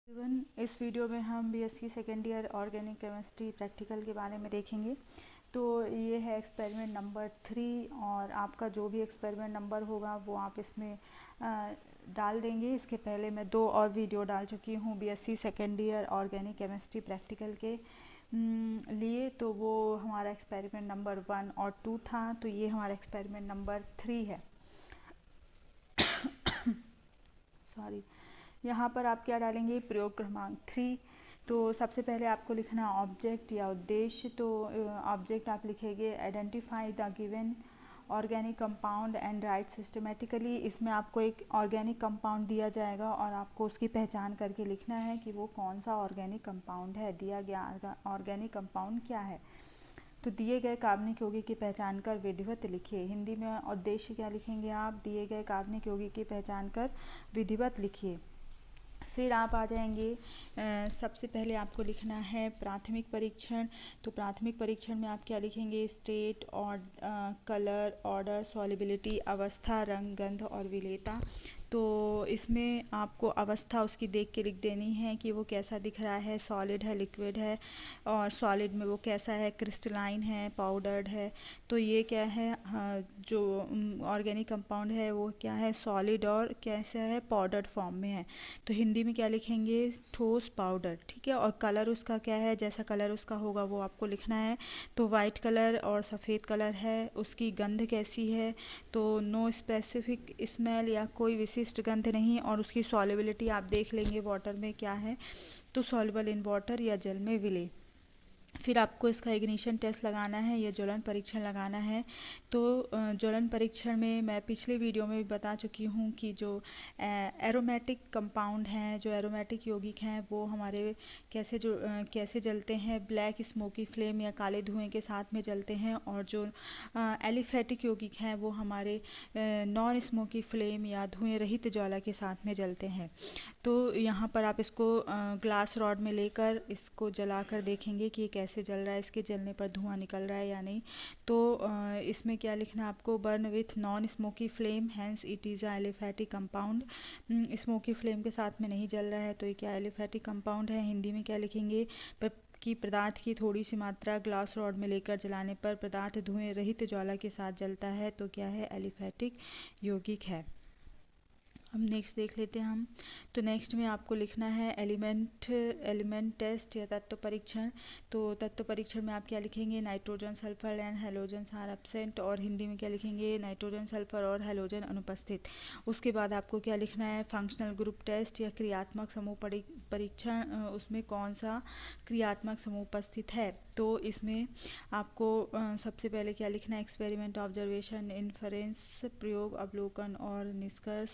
इस वीडियो में हम BSc second year organic chemistry practical के बारे में देखेंगे। तो ये है एक्सपेरिमेंट नंबर 3 और आपका जो भी एक्सपेरिमेंट नंबर होगा वो आप इसमें डाल देंगे। इसके पहले मैं 2 और वीडियो डाल चुकी हूँ BSc second year organic chemistry practical के लिए। तो वो हमारा एक्सपेरिमेंट नंबर 1 और 2 था। तो ये हमारा एक्सपेरिमेंट नंबर 3 है। सॉरी, यहाँ पर आप क्या डालेंगे, प्रयोग क्रमांक 3। तो सबसे पहले आपको लिखना ऑब्जेक्ट या उद्देश्य। तो ऑब्जेक्ट आप लिखेंगे identify the given organic compound and right systematically. इसमें आपको एक ऑर्गेनिक कंपाउंड दिया जाएगा और आपको उसकी पहचान करके लिखना है कि वो कौन सा ऑर्गेनिक कंपाउंड है, दिया गया ऑर्गेनिक कंपाउंड क्या है। तो दिए गए कार्बनिक यौगिक की पहचान कर विधिवत लिखिए। हिंदी में उद्देश्य क्या लिखेंगे आप, दिए गए कार्बनिक यौगिक की पहचान कर विधिवत लिखिए। फिर आप आ जाएंगे, सबसे पहले आपको लिखना है प्राथमिक परीक्षण। तो प्राथमिक परीक्षण में आप क्या लिखेंगे, स्टेट और कलर, ऑर्डर, सॉल्युबिलिटी, अवस्था, रंग, गंध और विलेयता। तो इसमें आपको अवस्था उसकी देख के लिख देनी है कि वो कैसा दिख रहा है, सॉलिड है, लिक्विड है, और सॉलिड में वो कैसा है, क्रिस्टलाइन है, पाउडर्ड है। तो ये क्या है, जो ऑर्गेनिक कंपाउंड है वो क्या है, सॉलिड और कैसा है, पाउडर्ड फॉर्म में है। तो हिंदी में क्या लिखेंगे, ठोस पाउडर। ठीक है, और कलर उसका क्या है, जैसा कलर उसका होगा वो आपको लिखना है। तो वाइट कलर और सफ़ेद कलर है। उसकी गंध कैसी है, तो नो स्पेसिफिक स्मेल या कोई विशिष्ट गंध नहीं। और उसकी सॉल्युबिलिटी आप देख लेंगे वाटर में क्या है, तो सॉल्युबल इन वाटर या जल में विलय। फिर आपको इसका इग्निशन टेस्ट लगाना है या ज्वलन परीक्षण लगाना है। तो ज्वलन परीक्षण में मैं पिछले वीडियो में भी बता चुकी हूँ कि जो एरोमेटिक कंपाउंड हैं, जो एरोमेटिक यौगिक हैं, वो हमारे कैसे जलते हैं, ब्लैक स्मोकी फ्लेम या काले धुएं के साथ में जलते हैं। और जो एलिफेटिक यौगिक हैं वो हमारे नॉन स्मोकी फ्लेम या धुएं रहित ज्वाला के साथ में जलते हैं। तो यहाँ पर आप इसको ग्लास रॉड में लेकर इसको जलाकर देखेंगे कि ये कैसे जल रहा है, इसके जलने पर धुआं निकल रहा है या नहीं। तो इसमें क्या लिखना है आपको, burn with non smoky flame, hence it is a aliphatic compound. Smoky flame के साथ में नहीं जल रहा है तो ये क्या एलिफेटिक कंपाउंड है। हिंदी में क्या लिखेंगे, कि पदार्थ की थोड़ी सी मात्रा ग्लास रॉड में लेकर जलाने पर पदार्थ धुएं रहित ज्वाला के साथ जलता है, तो क्या है, एलिफेटिक यौगिक है। अब नेक्स्ट देख लेते हैं हम। तो नेक्स्ट में आपको लिखना है एलिमेंट टेस्ट या तत्व परीक्षण। तो तत्व परीक्षण में आप क्या लिखेंगे, nitrogen, sulphur and halogen are absent. और हिंदी में क्या लिखेंगे, नाइट्रोजन, सल्फर और हैलोजन अनुपस्थित। उसके बाद आपको क्या लिखना है, फंक्शनल ग्रुप टेस्ट या क्रियात्मक समूह परीक्षण। उसमें कौन सा क्रियात्मक समूह उपस्थित है। तो इसमें आपको सबसे पहले क्या लिखना है, एक्सपेरिमेंट, ऑब्जर्वेशन, इन्फरेंस, प्रयोग, अवलोकन और निष्कर्ष।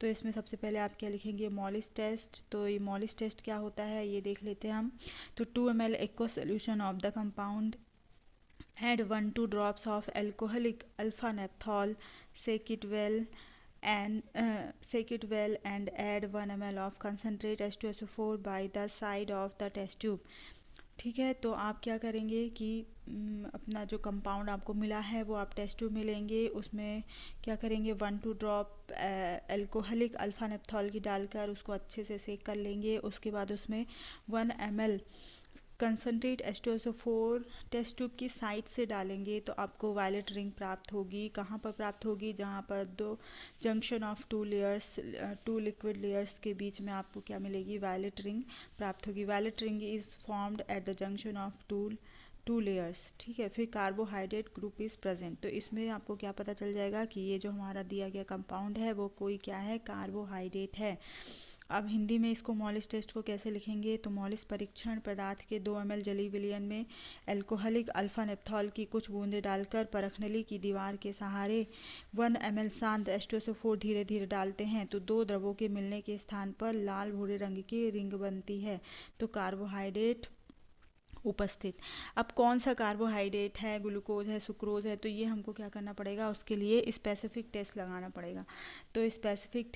तो इसमें सबसे पहले आप क्या लिखेंगे, मॉलिस टेस्ट। तो ये मॉलिस टेस्ट क्या होता है ये देख लेते हैं हम। तो 2 ml aqua solution of the compound, add 1-2 drops of alcoholic alpha naphthol, shake it well and add 1 ml of concentrate H2SO4 by the side of the test tube। ठीक है, तो आप क्या करेंगे कि अपना जो कंपाउंड आपको मिला है वो आप टेस्ट ट्यूब में लेंगे। उसमें क्या करेंगे, 1-2 ड्रॉप एल्कोहलिक अल्फा नेप्थॉल की डालकर उसको अच्छे से सेक कर लेंगे। उसके बाद उसमें 1 ml concentrate H2SO4 test tube की साइड से डालेंगे। तो आपको वायलेट रिंग प्राप्त होगी। कहाँ पर प्राप्त होगी, जहाँ पर 2 junction of 2 layers, 2 liquid layers के बीच में आपको क्या मिलेगी, वायलेट रिंग प्राप्त होगी। Violet ring is formed at the junction of two layers. ठीक है, फिर कार्बोहाइड्रेट ग्रुप इज़ प्रेजेंट। तो इसमें आपको क्या पता चल जाएगा कि ये जो हमारा दिया गया कंपाउंड है वो कोई क्या है, कार्बोहाइड्रेट है। अब हिंदी में इसको मॉलिस टेस्ट को कैसे लिखेंगे, तो मॉलिस परीक्षण, पदार्थ के 2 ml जली विलयन में एल्कोहलिक अल्फा नेप्थॉल की कुछ बूंदें डालकर परखनली की दीवार के सहारे 1 ml शांत H2SO4 धीरे धीरे डालते हैं। तो 2 द्रवों के मिलने के स्थान पर लाल भूरे रंग की रिंग बनती है। तो कार्बोहाइड्रेट उपस्थित। अब कौन सा कार्बोहाइड्रेट है, ग्लूकोज है, सुक्रोज है, तो ये हमको क्या करना पड़ेगा, उसके लिए स्पेसिफिक टेस्ट लगाना पड़ेगा। तो स्पेसिफिक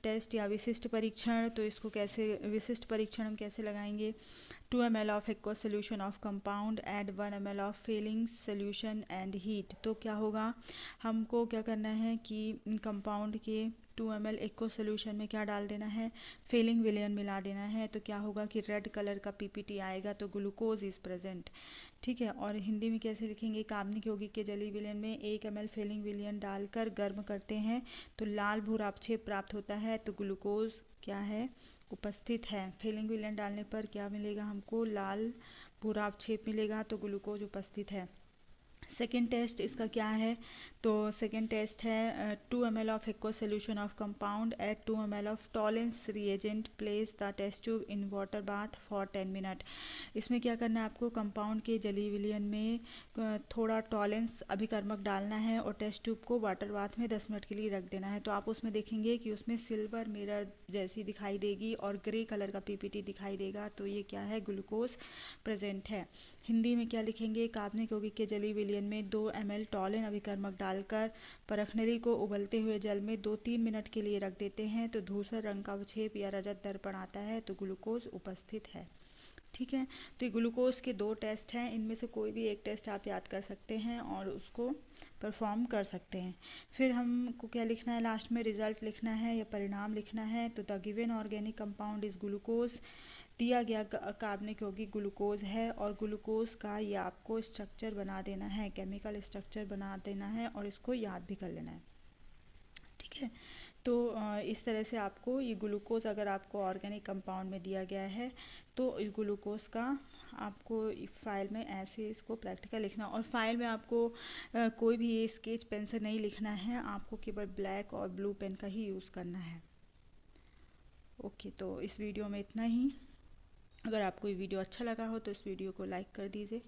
टेस्ट या विशिष्ट परीक्षण, तो इसको कैसे, विशिष्ट परीक्षण हम कैसे लगाएंगे, 2 ml of aqueous solution of compound, add 1 ml of filling solution and heat। तो क्या होगा, हमको क्या करना है कि कंपाउंड के 2 ml एक्व सोल्यूशन में क्या डाल देना है, फेलिंग विलियन मिला देना है। तो क्या होगा कि रेड कलर का पीपीटी आएगा, तो ग्लूकोज इज़ प्रेजेंट। ठीक है, और हिंदी में कैसे लिखेंगे, कार्बनिक यौगिक के जलीय विलयन में 1 ml फेलिंग विलयन डालकर गर्म करते हैं तो लाल भूरापक्षेप प्राप्त होता है, तो ग्लूकोज क्या है, उपस्थित है। फेलिंग विलयन डालने पर क्या मिलेगा हमको, लाल भूरापक्षेप मिलेगा, तो ग्लूकोज उपस्थित है। सेकेंड टेस्ट इसका क्या है, तो सेकेंड टेस्ट है 2 ml of aqueous solution of compound at 2 ml of Tollens reagent, place the test tube in water bath for 10 minute. इसमें क्या करना है आपको, कंपाउंड के जलीय विलयन में थोड़ा टॉलेंस अभिकर्मक डालना है और टेस्ट ट्यूब को वाटर बाथ में 10 मिनट के लिए रख देना है। तो आप उसमें देखेंगे कि उसमें सिल्वर मिरर जैसी दिखाई देगी और ग्रे कलर का पीपीटी दिखाई देगा, तो ये क्या है, ग्लूकोज प्रेजेंट है। हिंदी में क्या लिखेंगे, कार्बनिक यौगिक के जलीय विलयन में 2 ml टॉलिन अभिकर्मक डालकर परखनली को उबलते हुए जल में 2-3 मिनट के लिए रख देते हैं तो धूसर रंग का अवक्षेप या रजत दर्पण आता है, तो ग्लूकोज उपस्थित है। ठीक है, तो ये ग्लूकोज के 2 टेस्ट हैं, इनमें से कोई भी एक टेस्ट आप याद कर सकते हैं और उसको परफॉर्म कर सकते हैं। फिर हमको क्या लिखना है, लास्ट में रिजल्ट लिखना है या परिणाम लिखना है। तो the given organic compound is glucose, दिया गया कार्बनिक यौगिक ग्लूकोज है और ग्लूकोज का ये आपको स्ट्रक्चर बना देना है, केमिकल स्ट्रक्चर बना देना है और इसको याद भी कर लेना है। ठीक है, तो इस तरह से आपको ये ग्लूकोज अगर आपको ऑर्गेनिक कंपाउंड में दिया गया है तो इस ग्लूकोज का आपको फाइल में ऐसे इसको प्रैक्टिकल लिखना, और फाइल में आपको कोई भी ये स्केच पेन से नहीं लिखना है, आपको केवल ब्लैक और ब्लू पेन का ही यूज़ करना है। ओके, तो इस वीडियो में इतना ही। अगर आपको ये वीडियो अच्छा लगा हो तो इस वीडियो को लाइक कर दीजिए।